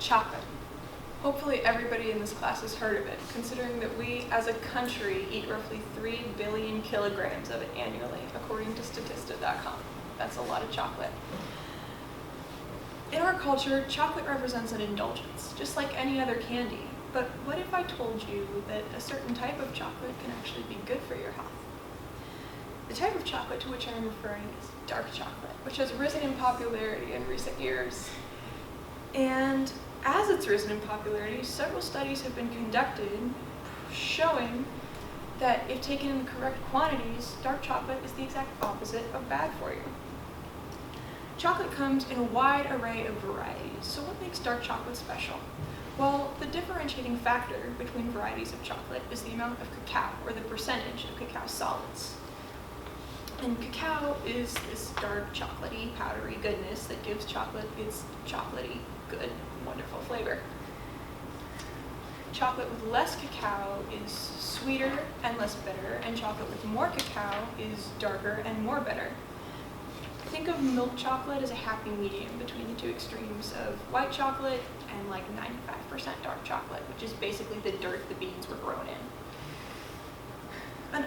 Chocolate. Hopefully everybody in this class has heard of it, considering that we as a country eat roughly 3 billion kilograms of it annually, according to Statista.com. That's a lot of chocolate. In our culture, chocolate represents an indulgence, just like any other candy. But what if I told you that a certain type of chocolate can actually be good for your health? The type of chocolate to which I am referring is dark chocolate, which has risen in popularity in recent years. And as it's risen in popularity, several studies have been conducted showing that if taken in the correct quantities, dark chocolate is the exact opposite of bad for you. Chocolate comes in a wide array of varieties, so what makes dark chocolate special? Well, the differentiating factor between varieties of chocolate is the amount of cacao, or the percentage of cacao solids. And cacao is this dark chocolatey, powdery goodness that gives chocolate its chocolatey, good, wonderful flavor. Chocolate with less cacao is sweeter and less bitter, and chocolate with more cacao is darker and more bitter. Think of milk chocolate as a happy medium between the two extremes of white chocolate and like 95% dark chocolate, which is basically the dirt the beans were grown in. An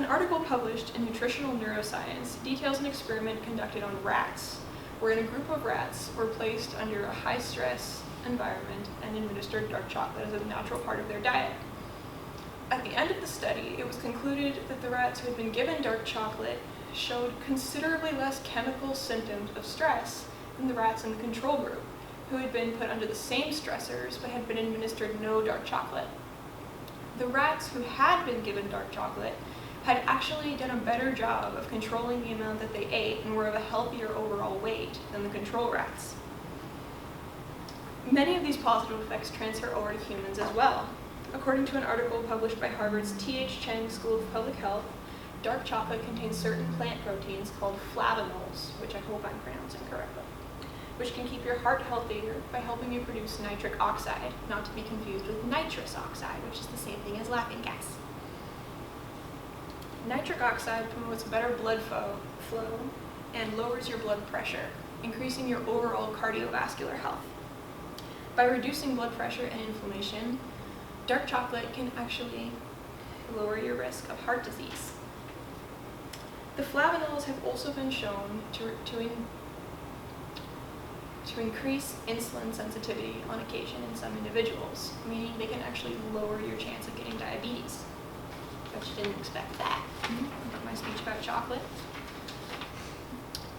article published in Nutritional Neuroscience details an experiment conducted on rats, wherein a group of rats were placed under a high-stress environment and administered dark chocolate as a natural part of their diet. At the end of the study, it was concluded that the rats who had been given dark chocolate showed considerably less chemical symptoms of stress than the rats in the control group, who had been put under the same stressors but had been administered no dark chocolate. The rats who had been given dark chocolate had actually done a better job of controlling the amount that they ate and were of a healthier overall weight than the control rats. Many of these positive effects transfer over to humans as well. According to an article published by Harvard's T.H. Chang School of Public Health, dark chocolate contains certain plant proteins called flavonols, which I hope I'm pronouncing correctly, which can keep your heart healthier by helping you produce nitric oxide, not to be confused with nitrous oxide, which is the same thing as laughing gas. Nitric oxide promotes better blood flow and lowers your blood pressure, increasing your overall cardiovascular health. By reducing blood pressure and inflammation, dark chocolate can actually lower your risk of heart disease. The flavonols have also been shown to increase insulin sensitivity on occasion in some individuals, meaning they can actually lower your chance of getting diabetes. Bet you didn't expect that. My speech about chocolate.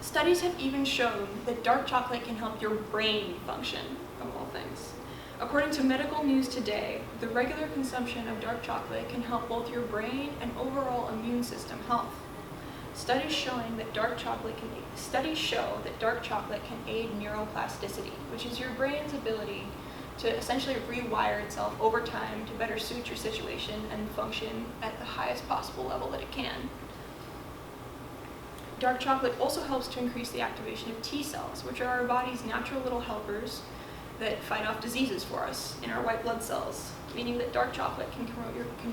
Studies have even shown that dark chocolate can help your brain function, of all things. According to Medical News Today, the regular consumption of dark chocolate can help both your brain and overall immune system health. Studies show that dark chocolate can aid neuroplasticity, which is your brain's ability to essentially rewire itself over time to better suit your situation and function at the highest possible level that it can. Dark chocolate also helps to increase the activation of T cells, which are our body's natural little helpers that fight off diseases for us in our white blood cells, meaning that dark chocolate can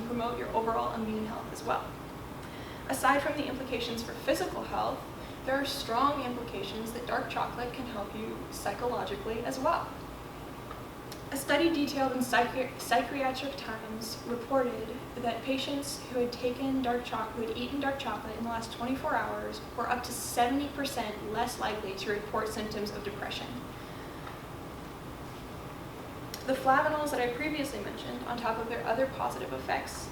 promote your overall immune health as well. Aside from the implications for physical health, there are strong implications that dark chocolate can help you psychologically as well. A study detailed in Psychiatric Times reported that patients who had eaten dark chocolate in the last 24 hours were up to 70% less likely to report symptoms of depression. The flavonols that I previously mentioned, on top of their other positive effects,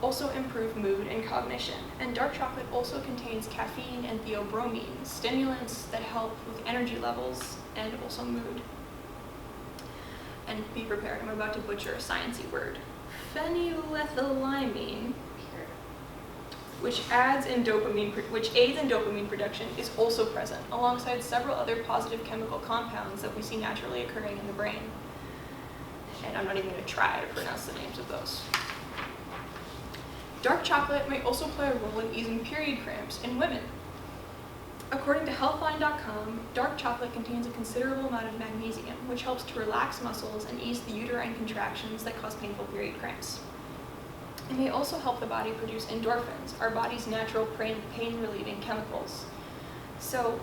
also improve mood and cognition. And dark chocolate also contains caffeine and theobromine, stimulants that help with energy levels and also mood. And be prepared, I'm about to butcher a sciencey word. Phenylethylamine, which aids in dopamine production, is also present, alongside several other positive chemical compounds that we see naturally occurring in the brain. And I'm not even going to try to pronounce the names of those. Dark chocolate may also play a role in easing period cramps in women. According to Healthline.com, dark chocolate contains a considerable amount of magnesium, which helps to relax muscles and ease the uterine contractions that cause painful period cramps. It may also help the body produce endorphins, our body's natural pain-relieving chemicals. So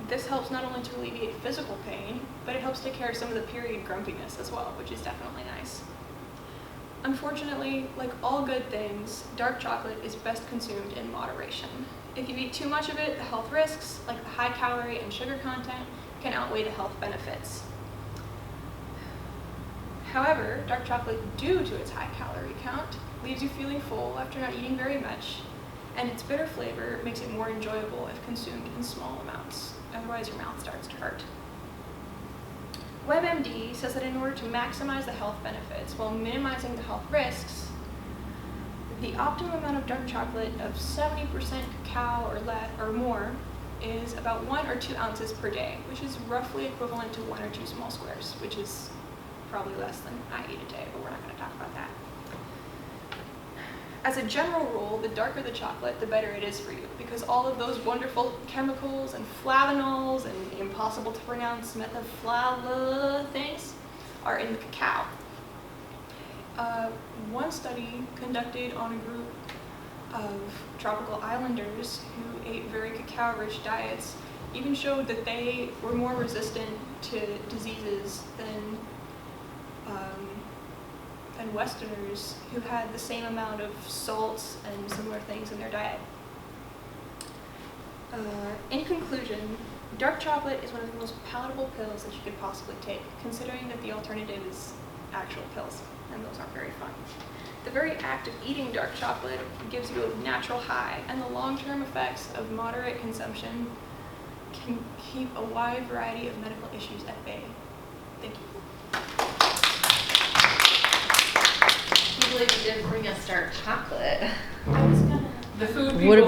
This helps not only to alleviate physical pain, but it helps take care of some of the period grumpiness as well, which is definitely nice. Unfortunately, like all good things, dark chocolate is best consumed in moderation. If you eat too much of it, the health risks, like the high calorie and sugar content, can outweigh the health benefits. However, dark chocolate, due to its high calorie count, leaves you feeling full after not eating very much, and its bitter flavor makes it more enjoyable if consumed in small amounts. Otherwise, your mouth starts to hurt. WebMD says that in order to maximize the health benefits while minimizing the health risks, the optimum amount of dark chocolate of 70% cacao or more is about 1 or 2 ounces per day, which is roughly equivalent to 1 or 2 small squares, which is probably less than I eat a day, but we're not going to talk about that. As a general rule, the darker the chocolate, the better it is for you, because all of those wonderful chemicals and flavanols and impossible to pronounce methaflava things are in the cacao. One study conducted on a group of tropical islanders who ate very cacao-rich diets even showed that they were more resistant to diseases than Westerners who had the same amount of salts and similar things in their diet. In conclusion, dark chocolate is one of the most palatable pills that you could possibly take, considering that the alternative is actual pills, and those aren't very fun. The very act of eating dark chocolate gives you a natural high, and the long-term effects of moderate consumption can keep a wide variety of medical issues at bay. Thank you. I can't believe you didn't bring us dark chocolate. I was gonna. The food Would have people